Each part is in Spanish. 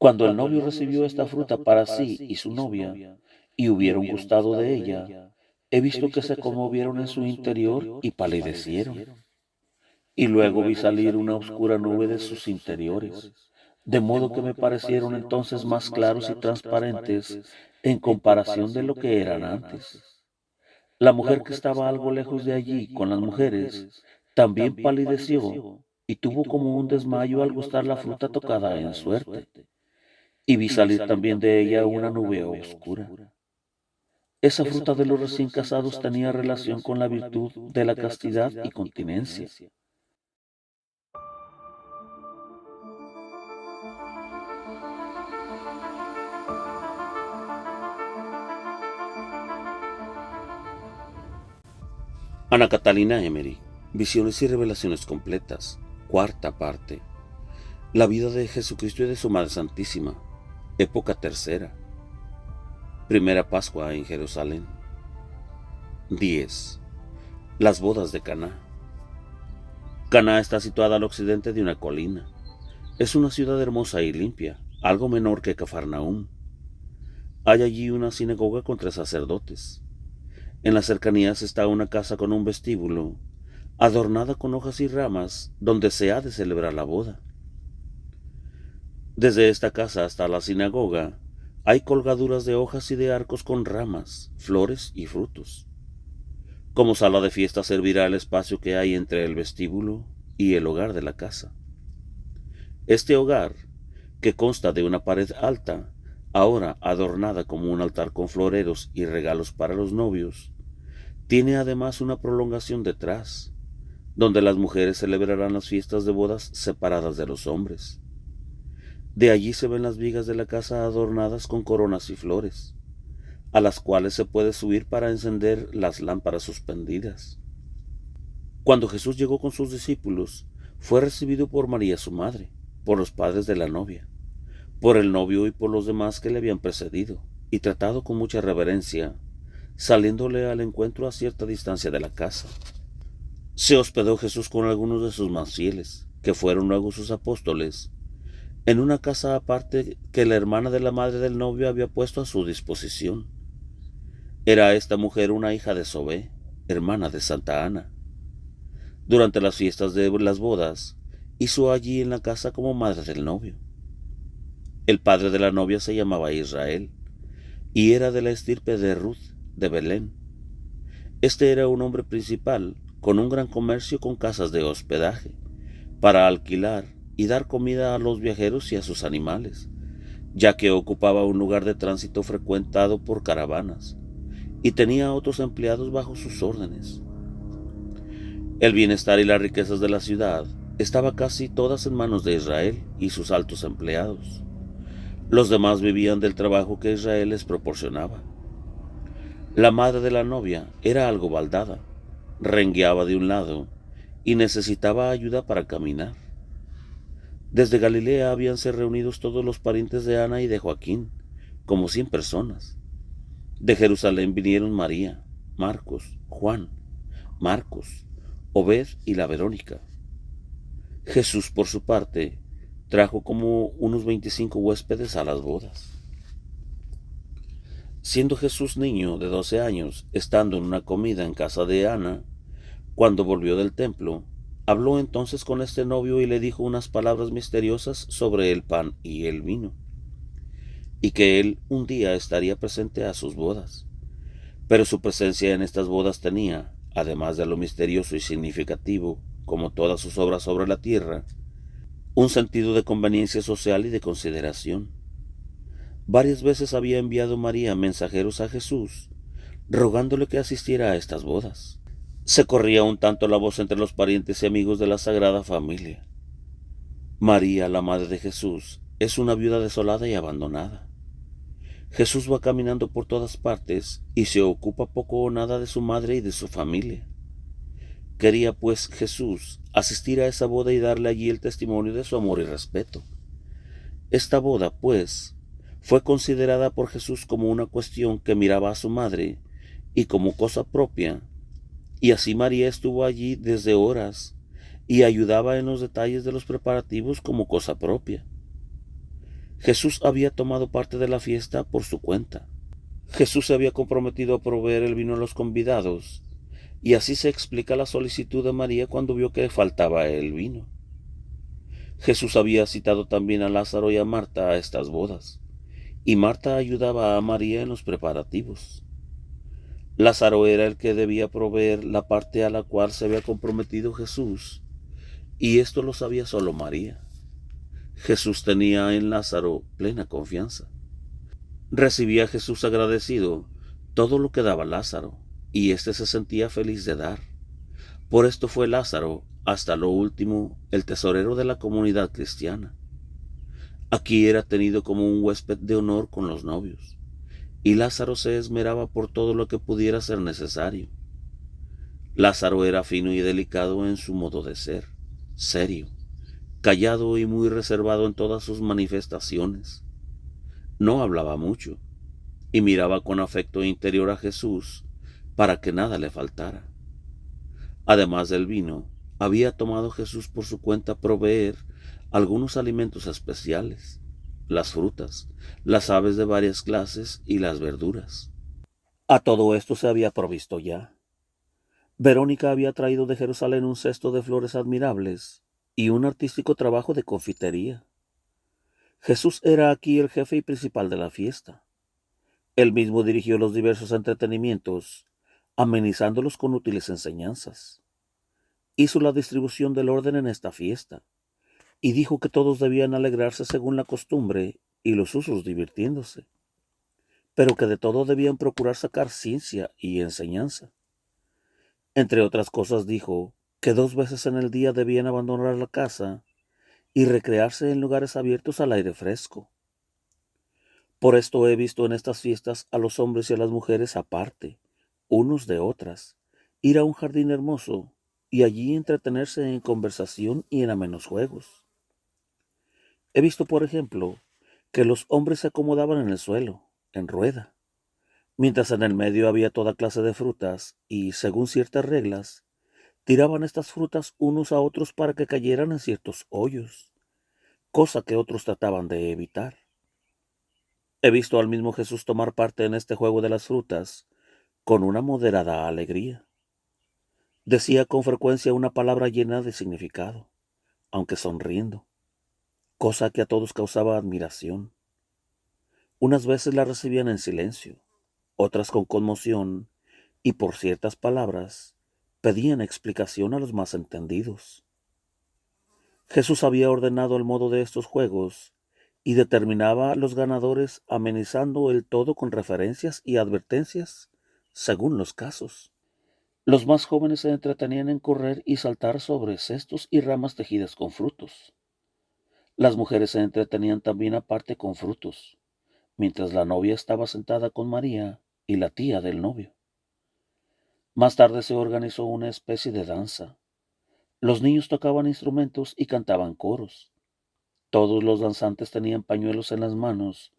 Cuando el novio recibió esta fruta para sí y su novia, y hubieron gustado de ella, he visto que se conmovieron en su interior y palidecieron. Y luego vi salir una oscura nube de sus interiores, de modo que me parecieron entonces más claros y transparentes en comparación de lo que eran antes. La mujer que estaba algo lejos de allí con las mujeres también palideció y tuvo como un desmayo al gustar la fruta tocada en suerte. Y vi salir también de ella una nube oscura. Esa fruta de los recién casados tenía relación con la virtud de la castidad y continencia. Ana Catalina Emery, Visiones y Revelaciones Completas, cuarta parte. La vida de Jesucristo y de su Madre Santísima, época tercera. Primera Pascua en Jerusalén. 10. Las bodas de Caná. Caná está situada al occidente de una colina. Es una ciudad hermosa y limpia, algo menor que Cafarnaúm. Hay allí una sinagoga con 3 sacerdotes. En las cercanías está una casa con un vestíbulo, adornada con hojas y ramas, donde se ha de celebrar la boda. Desde esta casa hasta la sinagoga hay colgaduras de hojas y de arcos con ramas, flores y frutos. Como sala de fiesta servirá el espacio que hay entre el vestíbulo y el hogar de la casa. Este hogar, que consta de una pared alta, ahora adornada como un altar con floreros y regalos para los novios, tiene además una prolongación detrás, donde las mujeres celebrarán las fiestas de bodas separadas de los hombres. De allí se ven las vigas de la casa adornadas con coronas y flores, a las cuales se puede subir para encender las lámparas suspendidas. Cuando Jesús llegó con sus discípulos, fue recibido por María su madre, por los padres de la novia, por el novio y por los demás que le habían precedido, y tratado con mucha reverencia, saliéndole al encuentro a cierta distancia de la casa. Se hospedó Jesús con algunos de sus más fieles, que fueron luego sus apóstoles, en una casa aparte que la hermana de la madre del novio había puesto a su disposición. Era esta mujer una hija de Zoé, hermana de Santa Ana. Durante las fiestas de las bodas, hizo allí en la casa como madre del novio. El padre de la novia se llamaba Israel, y era de la estirpe de Ruth, de Belén. Este era un hombre principal, con un gran comercio con casas de hospedaje, para alquilar y dar comida a los viajeros y a sus animales, ya que ocupaba un lugar de tránsito frecuentado por caravanas, y tenía a otros empleados bajo sus órdenes. El bienestar y las riquezas de la ciudad estaba casi todas en manos de Israel y sus altos empleados. Los demás vivían del trabajo que Israel les proporcionaba. La madre de la novia era algo baldada, rengueaba de un lado y necesitaba ayuda para caminar. Desde Galilea habíanse reunidos todos los parientes de Ana y de Joaquín, como 100 personas. De Jerusalén vinieron María, Marcos, Juan, Marcos, Obed y la Verónica. Jesús, por su parte, trajo como unos 25 huéspedes a las bodas. Siendo Jesús niño de 12 años, estando en una comida en casa de Ana, cuando volvió del templo, habló entonces con este novio y le dijo unas palabras misteriosas sobre el pan y el vino, y que él un día estaría presente a sus bodas. Pero su presencia en estas bodas tenía, además de lo misterioso y significativo, como todas sus obras sobre la tierra, un sentido de conveniencia social y de consideración. Varias veces había enviado María mensajeros a Jesús, rogándole que asistiera a estas bodas. Se corría un tanto la voz entre los parientes y amigos de la Sagrada Familia. María, la madre de Jesús, es una viuda desolada y abandonada. Jesús va caminando por todas partes y se ocupa poco o nada de su madre y de su familia. Quería, pues, Jesús asistir a esa boda y darle allí el testimonio de su amor y respeto. Esta boda, pues, fue considerada por Jesús como una cuestión que miraba a su madre y como cosa propia, y así María estuvo allí desde horas y ayudaba en los detalles de los preparativos como cosa propia. Jesús había tomado parte de la fiesta por su cuenta. Jesús se había comprometido a proveer el vino a los convidados, y así se explica la solicitud de María cuando vio que faltaba el vino. Jesús había citado también a Lázaro y a Marta a estas bodas, y Marta ayudaba a María en los preparativos. Lázaro era el que debía proveer la parte a la cual se había comprometido Jesús, y esto lo sabía solo María. Jesús tenía en Lázaro plena confianza. Recibía Jesús agradecido todo lo que daba Lázaro, y éste se sentía feliz de dar. Por esto fue Lázaro, hasta lo último, el tesorero de la comunidad cristiana. Aquí era tenido como un huésped de honor con los novios, y Lázaro se esmeraba por todo lo que pudiera ser necesario. Lázaro era fino y delicado en su modo de ser, serio, callado y muy reservado en todas sus manifestaciones. No hablaba mucho, y miraba con afecto interior a Jesús para que nada le faltara. Además del vino, había tomado Jesús por su cuenta proveer algunos alimentos especiales, las frutas, las aves de varias clases y las verduras. A todo esto se había provisto ya. Verónica había traído de Jerusalén un cesto de flores admirables y un artístico trabajo de confitería. Jesús era aquí el jefe y principal de la fiesta. Él mismo dirigió los diversos entretenimientos, amenizándolos con útiles enseñanzas. Hizo la distribución del orden en esta fiesta, y dijo que todos debían alegrarse según la costumbre y los usos divirtiéndose, pero que de todo debían procurar sacar ciencia y enseñanza. Entre otras cosas dijo que 2 veces en el día debían abandonar la casa y recrearse en lugares abiertos al aire fresco. Por esto he visto en estas fiestas a los hombres y a las mujeres aparte, unos de otras, ir a un jardín hermoso y allí entretenerse en conversación y en amenos juegos. He visto, por ejemplo, que los hombres se acomodaban en el suelo, en rueda, mientras en el medio había toda clase de frutas y, según ciertas reglas, tiraban estas frutas unos a otros para que cayeran en ciertos hoyos, cosa que otros trataban de evitar. He visto al mismo Jesús tomar parte en este juego de las frutas con una moderada alegría. Decía con frecuencia una palabra llena de significado, aunque sonriendo, cosa que a todos causaba admiración. Unas veces la recibían en silencio, otras con conmoción, y por ciertas palabras pedían explicación a los más entendidos. Jesús había ordenado el modo de estos juegos y determinaba los ganadores amenizando el todo con referencias y advertencias según los casos. Los más jóvenes se entretenían en correr y saltar sobre cestos y ramas tejidas con frutos. Las mujeres se entretenían también aparte con frutos, mientras la novia estaba sentada con María y la tía del novio. Más tarde se organizó una especie de danza. Los niños tocaban instrumentos y cantaban coros. Todos los danzantes tenían pañuelos en las manos,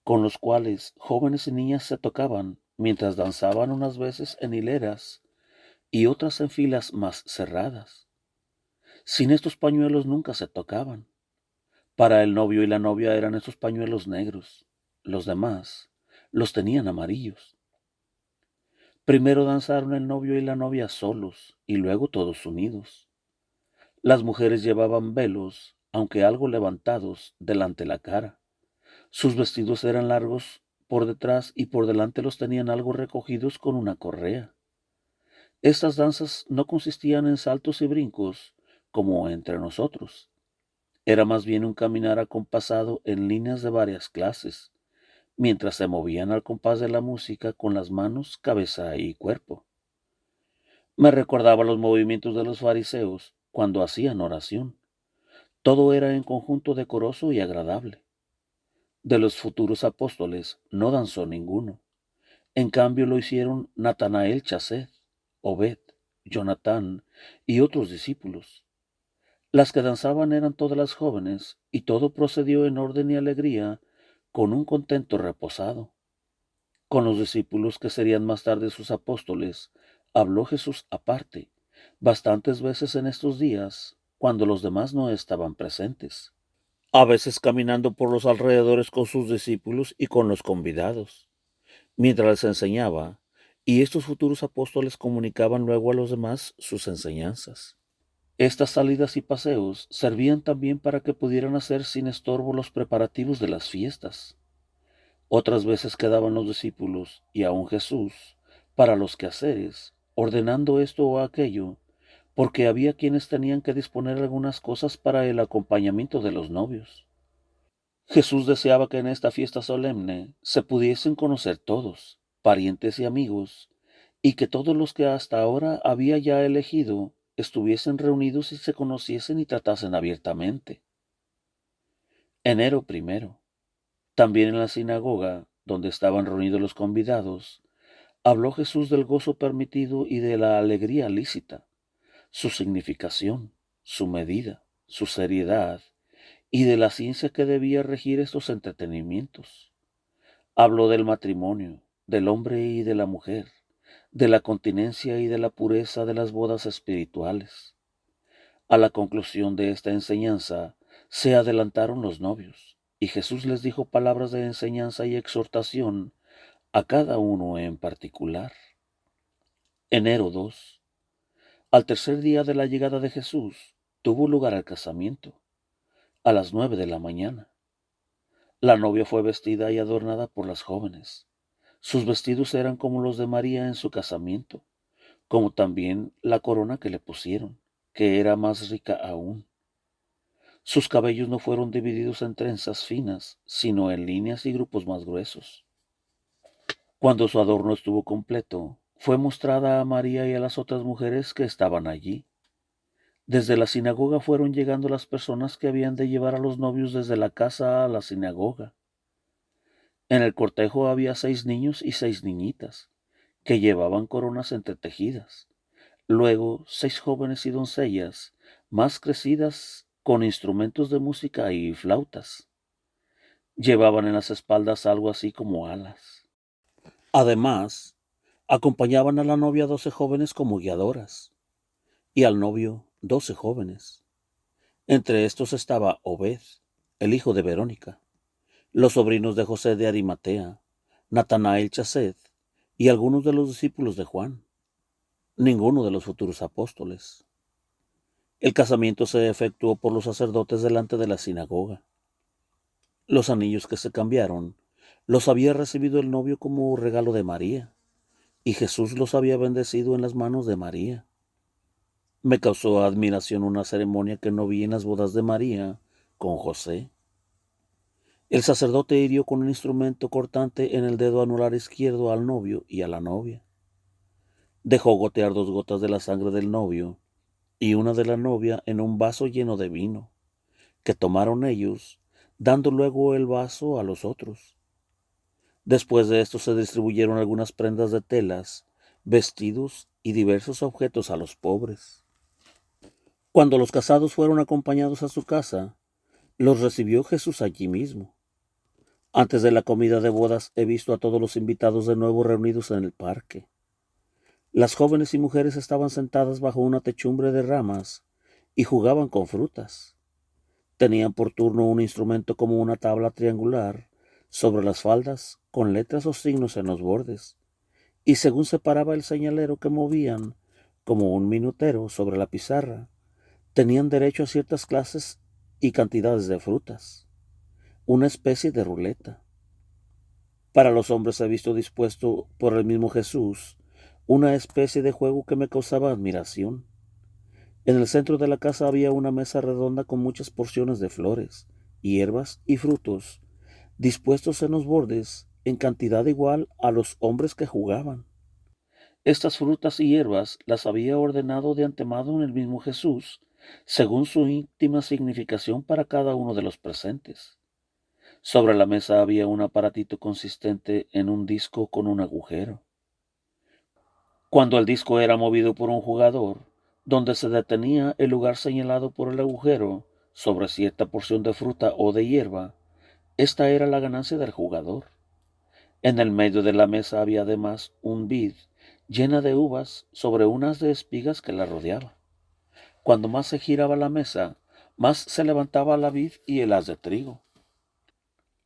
con los cuales jóvenes y niñas se tocaban, mientras danzaban unas veces en hileras y otras en filas más cerradas. Sin estos pañuelos nunca se tocaban. Para el novio y la novia eran esos pañuelos negros. Los demás los tenían amarillos. Primero danzaron el novio y la novia solos y luego todos unidos. Las mujeres llevaban velos, aunque algo levantados, delante la cara. Sus vestidos eran largos por detrás y por delante los tenían algo recogidos con una correa. Estas danzas no consistían en saltos y brincos, como entre nosotros. Era más bien un caminar acompasado en líneas de varias clases, mientras se movían al compás de la música con las manos, cabeza y cuerpo. Me recordaba los movimientos de los fariseos cuando hacían oración. Todo era en conjunto decoroso y agradable. De los futuros apóstoles no danzó ninguno. En cambio lo hicieron Natanael Chased, Obed, Jonatán y otros discípulos. Las que danzaban eran todas las jóvenes, y todo procedió en orden y alegría, con un contento reposado. Con los discípulos que serían más tarde sus apóstoles, habló Jesús aparte, bastantes veces en estos días, cuando los demás no estaban presentes. a veces caminando por los alrededores con sus discípulos y con los convidados, mientras les enseñaba, y estos futuros apóstoles comunicaban luego a los demás sus enseñanzas. Estas salidas y paseos servían también para que pudieran hacer sin estorbo los preparativos de las fiestas. Otras veces quedaban los discípulos y aun Jesús para los quehaceres, ordenando esto o aquello, porque había quienes tenían que disponer algunas cosas para el acompañamiento de los novios. Jesús deseaba que en esta fiesta solemne se pudiesen conocer todos, parientes y amigos, y que todos los que hasta ahora había ya elegido estuviesen reunidos y se conociesen y tratasen abiertamente. Enero primero. También en la sinagoga, donde estaban reunidos los convidados, habló Jesús del gozo permitido y de la alegría lícita, su significación, su medida, su seriedad, y de la ciencia que debía regir estos entretenimientos. Habló del matrimonio, del hombre y de la mujer, de la continencia y de la pureza de las bodas espirituales. A la conclusión de esta enseñanza se adelantaron los novios, y Jesús les dijo palabras de enseñanza y exhortación a cada uno en particular. Enero 2. Al tercer día de la llegada de Jesús, tuvo lugar el casamiento, a las 9 de la mañana. La novia fue vestida y adornada por las jóvenes. Sus vestidos eran como los de María en su casamiento, como también la corona que le pusieron, que era más rica aún. Sus cabellos no fueron divididos en trenzas finas, sino en líneas y grupos más gruesos. Cuando su adorno estuvo completo, fue mostrada a María y a las otras mujeres que estaban allí. Desde la sinagoga fueron llegando las personas que habían de llevar a los novios desde la casa a la sinagoga. En el cortejo había 6 niños y 6 niñitas, que llevaban coronas entretejidas. Luego 6 jóvenes y doncellas, más crecidas, con instrumentos de música y flautas. Llevaban en las espaldas algo así como alas. Además, acompañaban a la novia 12 jóvenes como guiadoras, y al novio 12 jóvenes. Entre estos estaba Obed, el hijo de Verónica, los sobrinos de José de Arimatea, Natanael Chased, y algunos de los discípulos de Juan, ninguno de los futuros apóstoles. El casamiento se efectuó por los sacerdotes delante de la sinagoga. Los anillos que se cambiaron los había recibido el novio como regalo de María, y Jesús los había bendecido en las manos de María. Me causó admiración una ceremonia que no vi en las bodas de María con José. El sacerdote hirió con un instrumento cortante en el dedo anular izquierdo al novio y a la novia. Dejó gotear 2 gotas de la sangre del novio y una de la novia en un vaso lleno de vino, que tomaron ellos, dando luego el vaso a los otros. Después de esto se distribuyeron algunas prendas de telas, vestidos y diversos objetos a los pobres. Cuando los casados fueron acompañados a su casa, los recibió Jesús allí mismo. Antes de la comida de bodas he visto a todos los invitados de nuevo reunidos en el parque. Las jóvenes y mujeres estaban sentadas bajo una techumbre de ramas y jugaban con frutas. Tenían por turno un instrumento como una tabla triangular sobre las faldas con letras o signos en los bordes, y según se paraba el señalero que movían, como un minutero sobre la pizarra, tenían derecho a ciertas clases y cantidades de frutas, una especie de ruleta. Para los hombres he visto dispuesto por el mismo Jesús una especie de juego que me causaba admiración. En el centro de la casa había una mesa redonda con muchas porciones de flores, hierbas y frutos, dispuestos en los bordes en cantidad igual a los hombres que jugaban. Estas frutas y hierbas las había ordenado de antemano en el mismo Jesús, según su íntima significación para cada uno de los presentes. Sobre la mesa había un aparatito consistente en un disco con un agujero. Cuando el disco era movido por un jugador, donde se detenía el lugar señalado por el agujero sobre cierta porción de fruta o de hierba, esta era la ganancia del jugador. En el medio de la mesa había además un vid llena de uvas sobre unas de espigas que la rodeaba. Cuando más se giraba la mesa, más se levantaba la vid y el haz de trigo.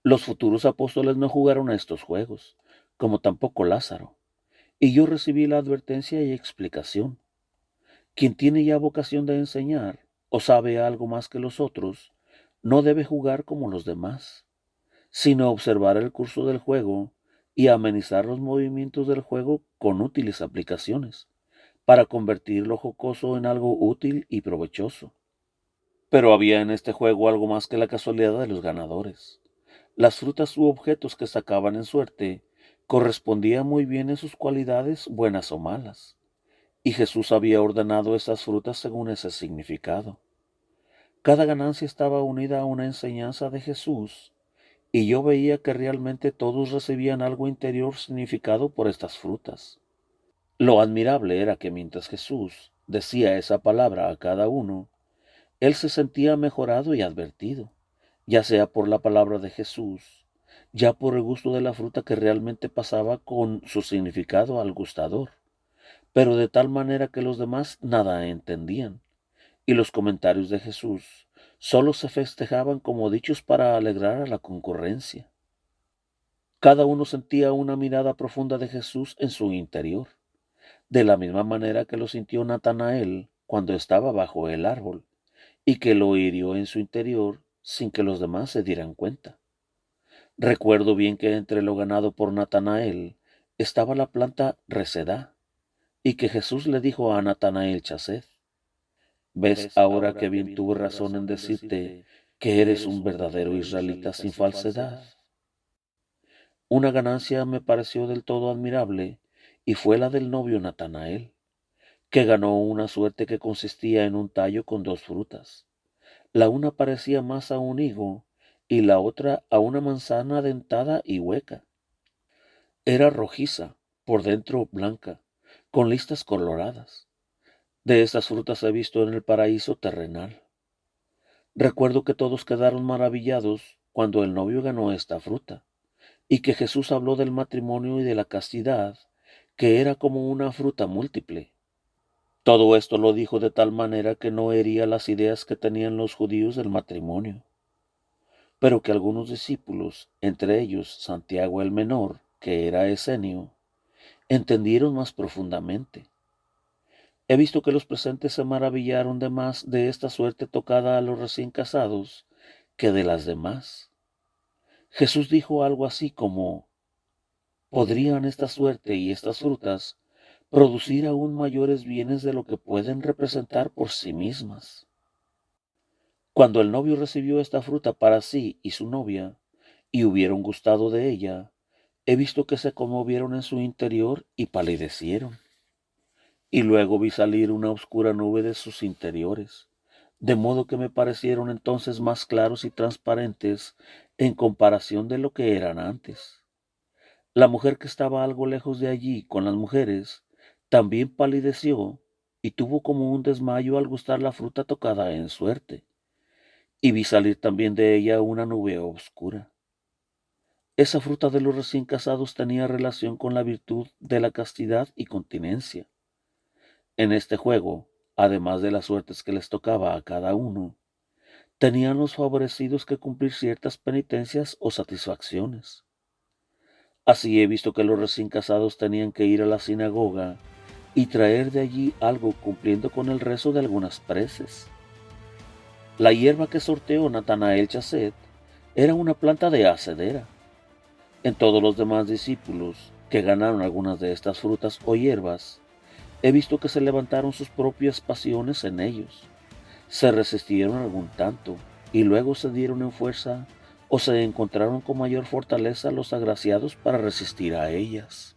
Los futuros apóstoles no jugaron a estos juegos, como tampoco Lázaro, y yo recibí la advertencia y explicación. Quien tiene ya vocación de enseñar, o sabe algo más que los otros, no debe jugar como los demás, sino observar el curso del juego y amenizar los movimientos del juego con útiles aplicaciones, para convertir lo jocoso en algo útil y provechoso. Pero había en este juego algo más que la casualidad de los ganadores. Las frutas u objetos que sacaban en suerte correspondían muy bien en sus cualidades, buenas o malas, y Jesús había ordenado esas frutas según ese significado. Cada ganancia estaba unida a una enseñanza de Jesús, y yo veía que realmente todos recibían algo interior significado por estas frutas. Lo admirable era que mientras Jesús decía esa palabra a cada uno, él se sentía mejorado y advertido, ya sea por la palabra de Jesús, ya por el gusto de la fruta que realmente pasaba con su significado al gustador, pero de tal manera que los demás nada entendían, y los comentarios de Jesús solo se festejaban como dichos para alegrar a la concurrencia. Cada uno sentía una mirada profunda de Jesús en su interior, de la misma manera que lo sintió Natanael cuando estaba bajo el árbol, y que lo hirió en su interior sin que los demás se dieran cuenta. Recuerdo bien que entre lo ganado por Natanael estaba la planta Resedá, y que Jesús le dijo a Natanael Chased: ¿ves ahora que bien tuve razón en decirte que eres un verdadero israelita sin falsedad? Una ganancia me pareció del todo admirable, y fue la del novio Natanael, que ganó una suerte que consistía en un tallo con dos frutas. La una parecía más a un higo y la otra a una manzana dentada y hueca. Era rojiza, por dentro blanca, con listas coloradas. De estas frutas he visto en el paraíso terrenal. Recuerdo que todos quedaron maravillados cuando el novio ganó esta fruta, y que Jesús habló del matrimonio y de la castidad, que era como una fruta múltiple. Todo esto lo dijo de tal manera que no hería las ideas que tenían los judíos del matrimonio, pero que algunos discípulos, entre ellos Santiago el menor, que era esenio, entendieron más profundamente. He visto que los presentes se maravillaron de más de esta suerte tocada a los recién casados que de las demás. Jesús dijo algo así como: ¿podrían esta suerte y estas frutas producir aún mayores bienes de lo que pueden representar por sí mismas? Cuando el novio recibió esta fruta para sí y su novia, y hubieron gustado de ella, he visto que se conmovieron en su interior y palidecieron. Y luego vi salir una oscura nube de sus interiores, de modo que me parecieron entonces más claros y transparentes en comparación de lo que eran antes. La mujer que estaba algo lejos de allí con las mujeres también palideció y tuvo como un desmayo al gustar la fruta tocada en suerte, y vi salir también de ella una nube oscura. Esa fruta de los recién casados tenía relación con la virtud de la castidad y continencia. En este juego, además de las suertes que les tocaba a cada uno, tenían los favorecidos que cumplir ciertas penitencias o satisfacciones. Así he visto que los recién casados tenían que ir a la sinagoga y traer de allí algo cumpliendo con el rezo de algunas preces. La hierba que sorteó Natanael Chasset era una planta de hacedera. En todos los demás discípulos que ganaron algunas de estas frutas o hierbas, he visto que se levantaron sus propias pasiones en ellos, se resistieron algún tanto y luego se dieron en fuerza o se encontraron con mayor fortaleza los agraciados para resistir a ellas.